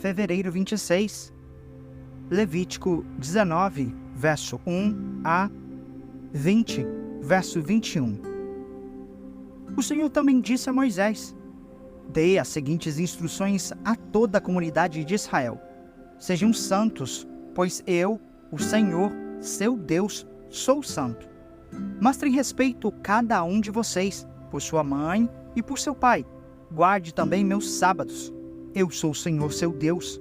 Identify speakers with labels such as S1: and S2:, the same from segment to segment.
S1: fevereiro 26. Levítico 19, verso 1 a 20, verso 21. O Senhor também disse a Moisés: dê as seguintes instruções a toda a comunidade de Israel: sejam santos, pois eu, o Senhor, seu Deus, sou santo. Mostrem respeito cada um de vocês, por sua mãe e por seu pai. Guarde também meus sábados. Eu sou o Senhor, seu Deus.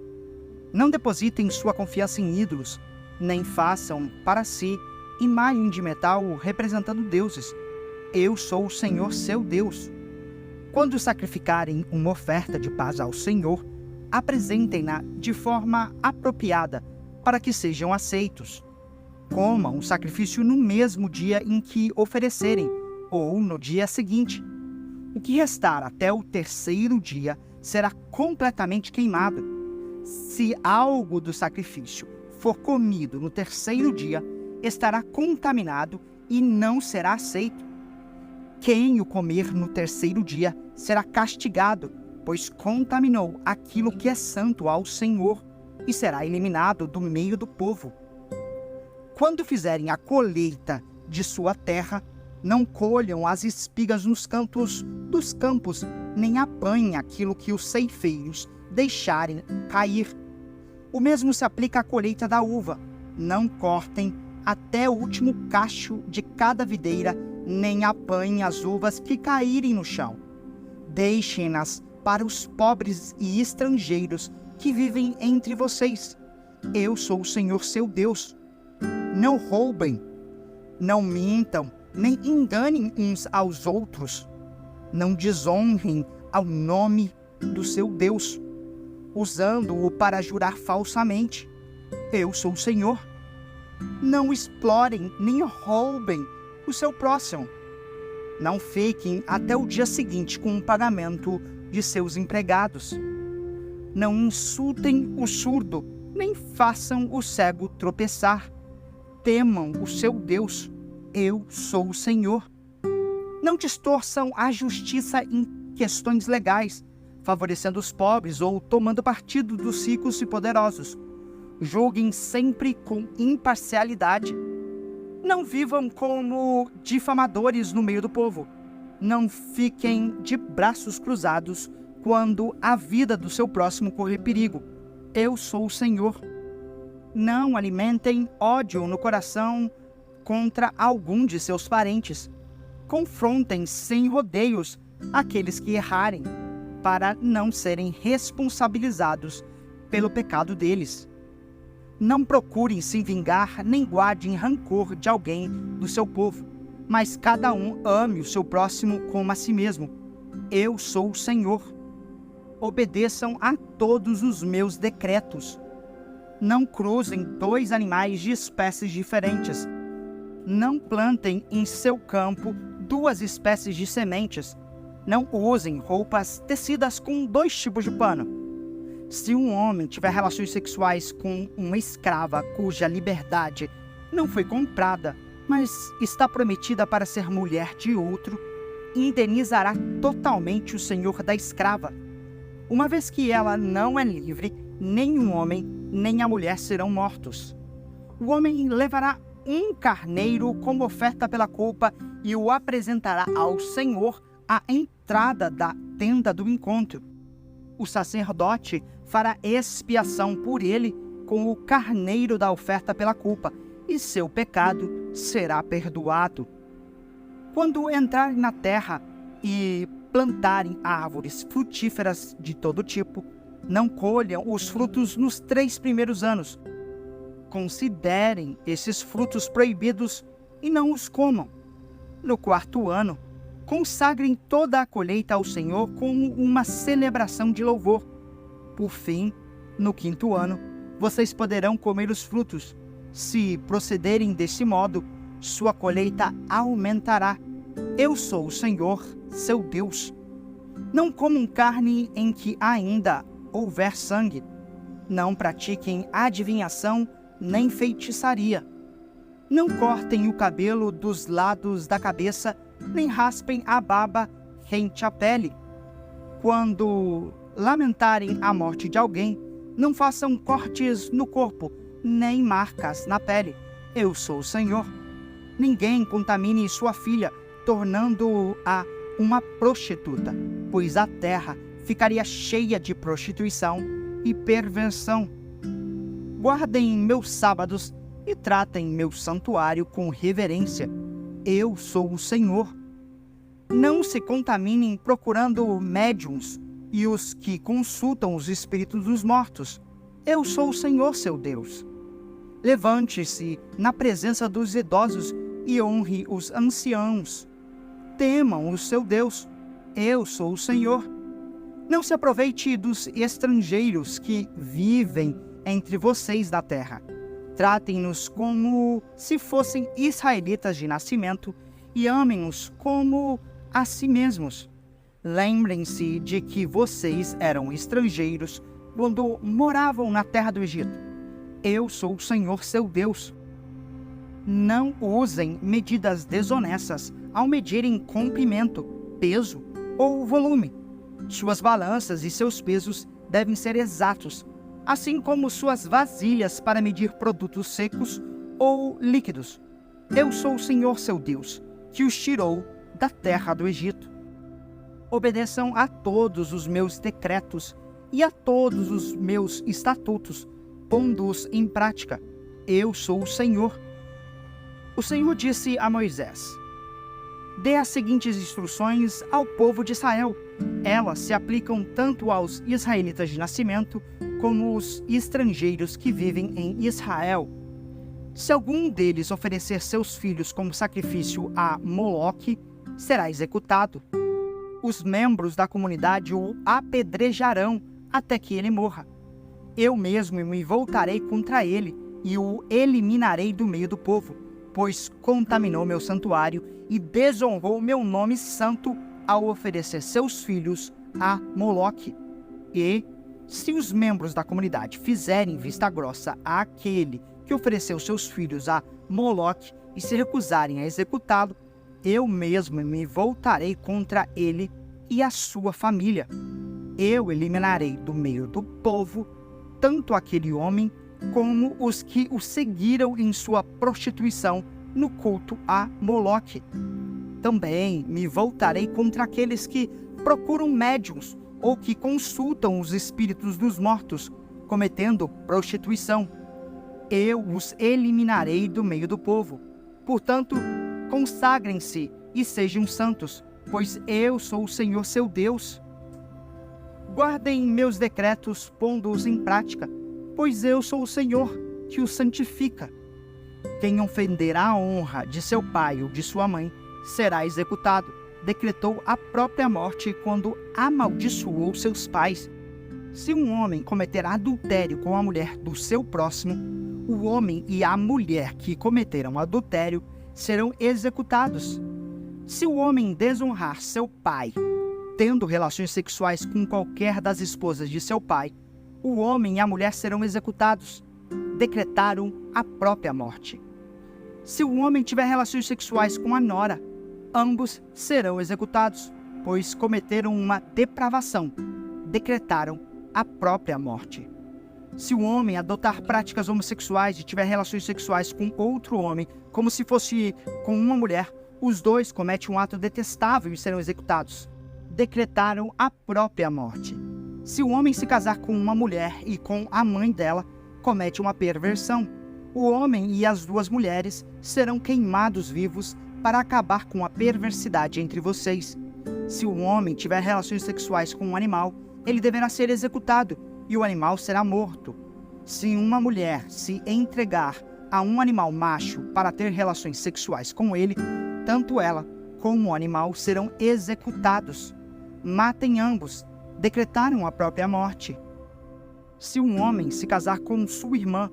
S1: Não depositem sua confiança em ídolos, nem façam para si imagem de metal representando deuses. Eu sou o Senhor, seu Deus. Quando sacrificarem uma oferta de paz ao Senhor, apresentem-na de forma apropriada para que sejam aceitos. Comam o sacrifício no mesmo dia em que oferecerem, ou no dia seguinte. O que restar até o terceiro dia será completamente queimado. Se algo do sacrifício for comido no terceiro dia, estará contaminado e não será aceito. Quem o comer no terceiro dia será castigado, pois contaminou aquilo que é santo ao Senhor, e será eliminado do meio do povo. Quando fizerem a colheita de sua terra, não colham as espigas nos cantos dos campos, nem apanhem aquilo que os ceifeiros deixarem cair. O mesmo se aplica à colheita da uva. Não cortem até o último cacho de cada videira, nem apanhem as uvas que caírem no chão. Deixem-nas para os pobres e estrangeiros que vivem entre vocês. Eu sou o Senhor, seu Deus. Não roubem, não mintam, nem enganem uns aos outros. Não desonrem ao nome do seu Deus, usando-o para jurar falsamente. Eu sou o Senhor. Não explorem nem roubem o seu próximo. Não fiquem até o dia seguinte com o pagamento de seus empregados. Não insultem o surdo, nem façam o cego tropeçar. Temam o seu Deus. Eu sou o Senhor. Não distorçam a justiça em questões legais, favorecendo os pobres ou tomando partido dos ricos e poderosos. Julguem sempre com imparcialidade. Não vivam como difamadores no meio do povo. Não fiquem de braços cruzados quando a vida do seu próximo correr perigo. Eu sou o Senhor. Não alimentem ódio no coração contra algum de seus parentes. Confrontem sem rodeios aqueles que errarem, para não serem responsabilizados pelo pecado deles. Não procurem se vingar, nem guardem rancor de alguém do seu povo, mas cada um ame o seu próximo como a si mesmo. Eu sou o Senhor. Obedeçam a todos os meus decretos. Não cruzem dois animais de espécies diferentes. Não plantem em seu campo duas espécies de sementes. Não usem roupas tecidas com dois tipos de pano. Se um homem tiver relações sexuais com uma escrava cuja liberdade não foi comprada, mas está prometida para ser mulher de outro, indenizará totalmente o senhor da escrava. Uma vez que ela não é livre, nem o homem nem a mulher serão mortos. O homem levará um carneiro como oferta pela culpa e o apresentará ao Senhor à entrada da tenda do encontro. O sacerdote fará expiação por ele com o carneiro da oferta pela culpa, e seu pecado será perdoado. Quando entrarem na terra e plantarem árvores frutíferas de todo tipo, não colham os frutos nos 3 primeiros anos. Considerem esses frutos proibidos e não os comam. No 4º ano, consagrem toda a colheita ao Senhor como uma celebração de louvor. Por fim, no 5º ano, vocês poderão comer os frutos. Se procederem desse modo, sua colheita aumentará. Eu sou o Senhor, seu Deus. Não comam carne em que ainda houver sangue. Não pratiquem adivinhação nem feitiçaria. Não cortem o cabelo dos lados da cabeça, nem raspem a barba rente à pele. Quando lamentarem a morte de alguém, Não façam cortes no corpo, nem marcas na pele. Eu sou o Senhor. Ninguém contamine sua filha, tornando-a uma prostituta, pois a terra ficaria cheia de prostituição e perversão. Guardem meus sábados e tratem meu santuário com reverência. Eu sou o Senhor. Não se contaminem procurando médiuns e os que consultam os espíritos dos mortos. Eu sou o Senhor, seu Deus. Levante-se na presença dos idosos e honre os anciãos. Temam o seu Deus. Eu sou o Senhor. Não se aproveite dos estrangeiros que vivem entre vocês da terra. Tratem-nos como se fossem israelitas de nascimento e amem-nos como a si mesmos. Lembrem-se de que vocês eram estrangeiros quando moravam na terra do Egito. Eu sou o Senhor, seu Deus. Não usem medidas desonestas ao medirem comprimento, peso ou volume. Suas balanças e seus pesos devem ser exatos, assim como suas vasilhas para medir produtos secos ou líquidos. Eu sou o Senhor, seu Deus, que os tirou da terra do Egito. Obedeçam a todos os meus decretos e a todos os meus estatutos, pondo-os em prática. Eu sou o Senhor. O Senhor disse a Moisés: dê as seguintes instruções ao povo de Israel. Elas se aplicam tanto aos israelitas de nascimento como os estrangeiros que vivem em Israel. Se algum deles oferecer seus filhos como sacrifício a Moloque, será executado. Os membros da comunidade o apedrejarão até que ele morra. Eu mesmo me voltarei contra ele e o eliminarei do meio do povo, pois contaminou meu santuário e desonrou meu nome santo ao oferecer seus filhos a Moloque. E, se os membros da comunidade fizerem vista grossa àquele que ofereceu seus filhos a Moloque e se recusarem a executá-lo, eu mesmo me voltarei contra ele e a sua família. Eu eliminarei do meio do povo tanto aquele homem como os que o seguiram em sua prostituição no culto a Moloque. Também me voltarei contra aqueles que procuram médiuns ou que consultam os espíritos dos mortos, cometendo prostituição. Eu os eliminarei do meio do povo. Portanto, consagrem-se e sejam santos, pois eu sou o Senhor, seu Deus. Guardem meus decretos, pondo-os em prática, pois eu sou o Senhor, que os santifica. Quem ofender a honra de seu pai ou de sua mãe será executado. Decretou a própria morte quando amaldiçoou seus pais. Se um homem cometer adultério com a mulher do seu próximo, o homem e a mulher que cometeram adultério serão executados. Se o homem desonrar seu pai, tendo relações sexuais com qualquer das esposas de seu pai, o homem e a mulher serão executados. Decretaram a própria morte. Se o homem tiver relações sexuais com a nora, ambos serão executados, pois cometeram uma depravação. Decretaram a própria morte. Se o homem adotar práticas homossexuais e tiver relações sexuais com outro homem, como se fosse com uma mulher, os dois cometem um ato detestável e serão executados. Decretaram a própria morte. Se o homem se casar com uma mulher e com a mãe dela, comete uma perversão. O homem e as duas mulheres serão queimados vivos para acabar com a perversidade entre vocês. Se o homem tiver relações sexuais com um animal, ele deverá ser executado e o animal será morto. Se uma mulher se entregar a um animal macho para ter relações sexuais com ele, tanto ela como o animal serão executados. Matem ambos. Decretaram a própria morte. Se um homem se casar com sua irmã,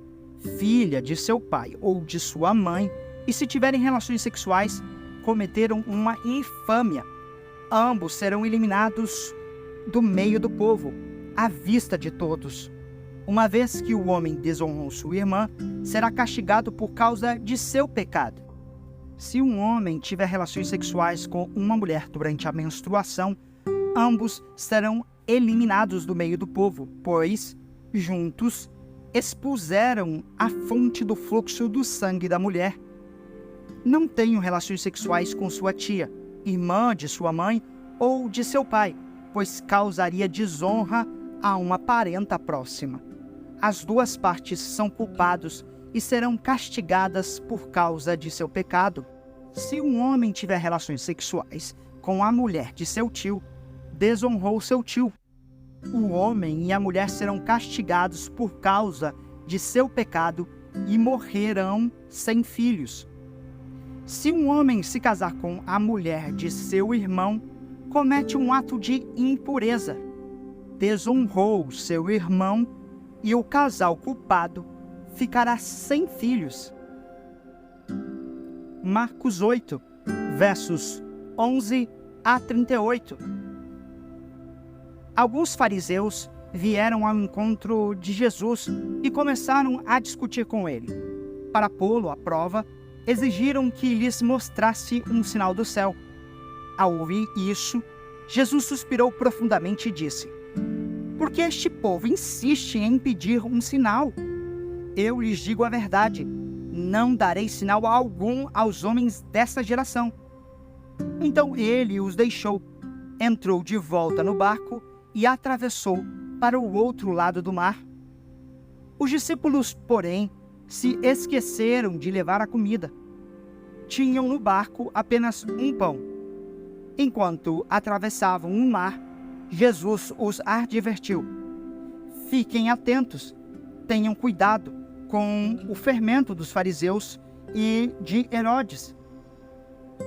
S1: filha de seu pai ou de sua mãe, e se tiverem relações sexuais, cometeram uma infâmia. Ambos serão eliminados do meio do povo, à vista de todos. Uma vez que o homem desonrou sua irmã, será castigado por causa de seu pecado. Se um homem tiver relações sexuais com uma mulher durante a menstruação, ambos serão eliminados do meio do povo, pois Juntos, expuseram a fonte do fluxo do sangue da mulher. Não tenham relações sexuais com sua tia, irmã de sua mãe ou de seu pai, pois causaria desonra a uma parenta próxima. As duas partes são culpados e serão castigadas por causa de seu pecado. Se um homem tiver relações sexuais com a mulher de seu tio, desonrou seu tio. O homem e a mulher serão castigados por causa de seu pecado e morrerão sem filhos. Se um homem se casar com a mulher de seu irmão, comete um ato de impureza. Desonrou seu irmão e o casal culpado ficará sem filhos. Marcos 8, versos 11 a 38. Alguns fariseus vieram ao encontro de Jesus e começaram a discutir com ele. Para pô-lo à prova, exigiram que lhes mostrasse um sinal do céu. Ao ouvir isso, Jesus suspirou profundamente e disse: "Por que este povo insiste em pedir um sinal? Eu lhes digo a verdade, não darei sinal algum aos homens dessa geração." Então ele os deixou, entrou de volta no barco e atravessou para o outro lado do mar. Os discípulos, porém, se esqueceram de levar a comida. Tinham no barco apenas um pão. Enquanto atravessavam o mar, Jesus os advertiu: "Fiquem atentos, tenham cuidado com o fermento dos fariseus e de Herodes."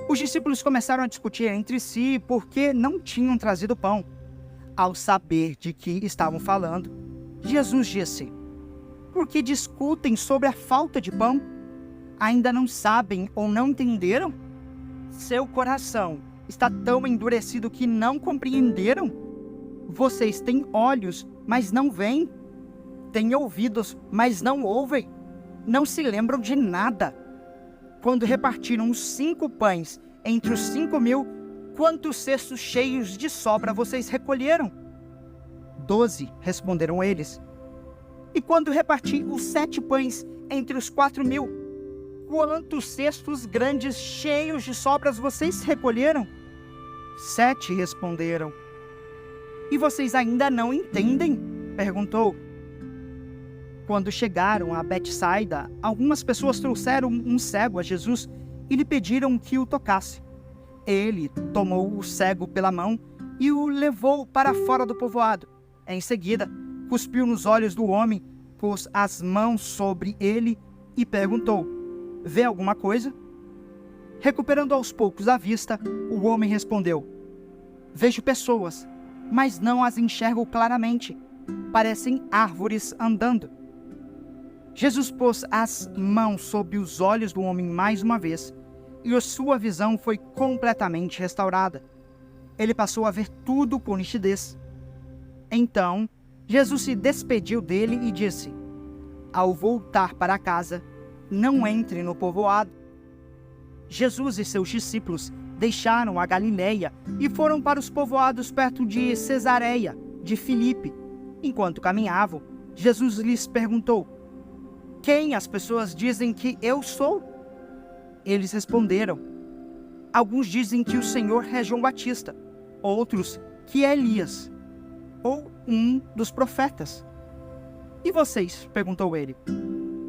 S1: Os discípulos começaram a discutir entre si por que não tinham trazido pão. Ao saber de que estavam falando, Jesus disse: "Por que discutem sobre a falta de pão? Ainda não sabem ou não entenderam? Seu coração está tão endurecido que não compreenderam? Vocês têm olhos, mas não veem. Têm ouvidos, mas não ouvem. Não se lembram de nada. Quando repartiram os 5 pães entre os 5.000, quantos cestos cheios de sobra vocês recolheram?" 12, responderam eles. "E quando reparti os 7 pães entre os 4.000, quantos cestos grandes cheios de sobras vocês recolheram?" 7, responderam. "E vocês ainda não entendem?" perguntou. Quando chegaram a Betsaida, algumas pessoas trouxeram um cego a Jesus e lhe pediram que o tocasse. Ele tomou o cego pela mão e o levou para fora do povoado. Em seguida, cuspiu nos olhos do homem, pôs as mãos sobre ele e perguntou: "Vê alguma coisa?" Recuperando aos poucos a vista, o homem respondeu: "Vejo pessoas, mas não as enxergo claramente. Parecem árvores andando." Jesus pôs as mãos sobre os olhos do homem mais uma vez, e a sua visão foi completamente restaurada. Ele passou a ver tudo com nitidez. Então, Jesus se despediu dele e disse: "Ao voltar para casa, não entre no povoado." Jesus e seus discípulos deixaram a Galileia e foram para os povoados perto de Cesareia de Filipe. Enquanto caminhavam, Jesus lhes perguntou: "Quem as pessoas dizem que eu sou?" Eles responderam: "Alguns dizem que o Senhor é João Batista, outros que é Elias, ou um dos profetas." "E vocês?" perguntou ele.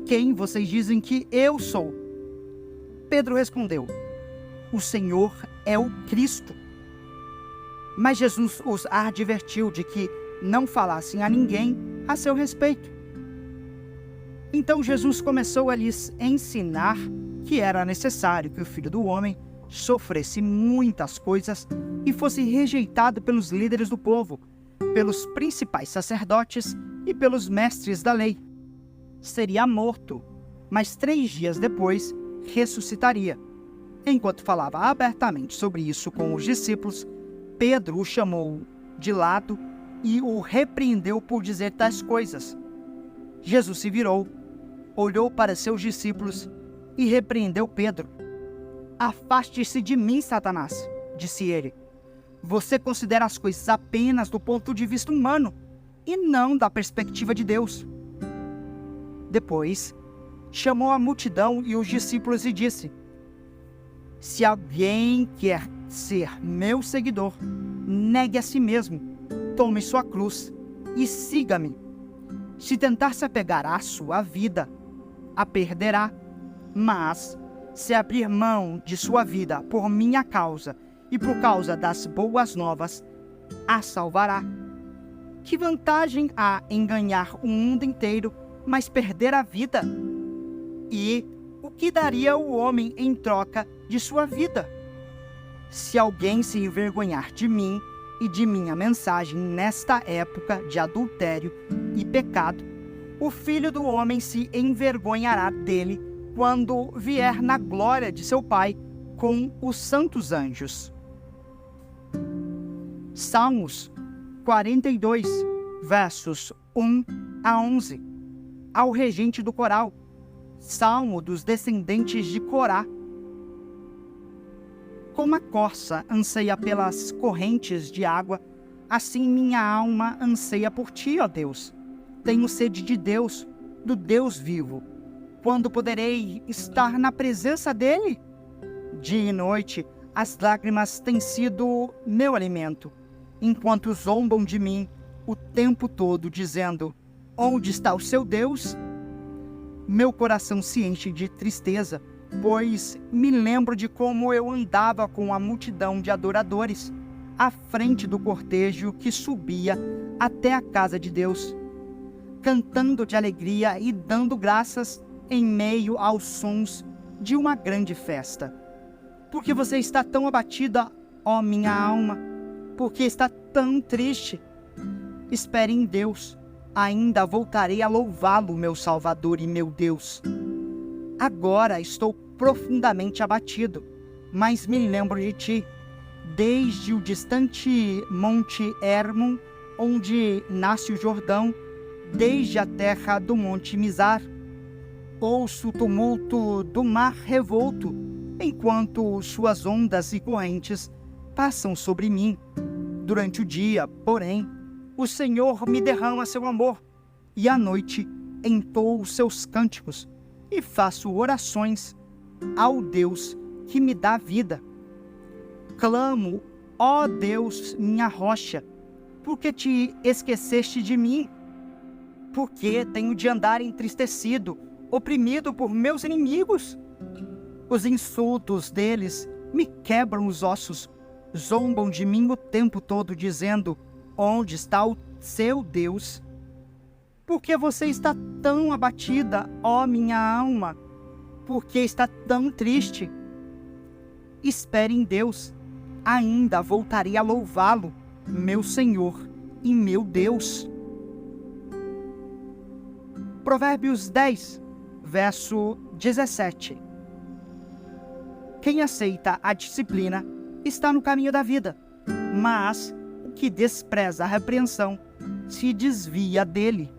S1: "Quem vocês dizem que eu sou?" Pedro respondeu: "O Senhor é o Cristo." Mas Jesus os advertiu de que não falassem a ninguém a seu respeito. Então Jesus começou a lhes ensinar que era necessário que o Filho do Homem sofresse muitas coisas e fosse rejeitado pelos líderes do povo, pelos principais sacerdotes e pelos mestres da lei. Seria morto, mas 3 dias depois ressuscitaria. Enquanto falava abertamente sobre isso com os discípulos, Pedro o chamou de lado e o repreendeu por dizer tais coisas. Jesus se virou, olhou para seus discípulos e repreendeu Pedro. "Afaste-se de mim, Satanás", disse ele. "Você considera as coisas apenas do ponto de vista humano, e não da perspectiva de Deus. Depois, chamou a multidão e os discípulos e disse: se alguém quer ser meu seguidor, negue a si mesmo, tome sua cruz e siga-me. Se tentar se apegar à sua vida, a perderá, mas se abrir mão de sua vida por minha causa e por causa das boas novas, a salvará. Que vantagem há em ganhar o mundo inteiro, mas perder a vida? E o que daria o homem em troca de sua vida? Se alguém se envergonhar de mim e de minha mensagem nesta época de adultério e pecado, o Filho do Homem se envergonhará dele quando vier na glória de seu Pai com os santos anjos. Salmos 42, versos 1 a 11. Ao regente do coral, salmo dos descendentes de Corá. Como a corça anseia pelas correntes de água, assim minha alma anseia por ti, ó Deus. Tenho sede de Deus, do Deus vivo. Quando poderei estar na presença dele? Dia e noite, as lágrimas têm sido meu alimento, enquanto zombam de mim o tempo todo, dizendo: onde está o seu Deus? Meu coração se enche de tristeza, pois me lembro de como eu andava com a multidão de adoradores, à frente do cortejo que subia até a casa de Deus, cantando de alegria e dando graças em meio aos sons de uma grande festa. Por que você está tão abatida, ó minha alma? Por que está tão triste? Espere em Deus, ainda voltarei a louvá-lo, meu Salvador e meu Deus. Agora estou profundamente abatido, mas me lembro de ti, desde o distante Monte Hermon, onde nasce o Jordão, desde a terra do Monte Mizar. Ouço o tumulto do mar revolto, enquanto suas ondas e correntes passam sobre mim. Durante o dia, porém, o Senhor me derrama seu amor, e à noite entoo os seus cânticos, e faço orações ao Deus que me dá vida. Clamo, ó Deus, minha rocha, por que te esqueceste de mim? Por que tenho de andar entristecido, oprimido por meus inimigos? Os insultos deles me quebram os ossos, zombam de mim o tempo todo, dizendo: onde está o seu Deus? Por que você está tão abatida, ó minha alma? Por que está tão triste? Espere em Deus, ainda voltarei a louvá-lo, meu Senhor e meu Deus. Provérbios 10, verso 17. Quem aceita a disciplina está no caminho da vida, mas o que despreza a repreensão se desvia dele.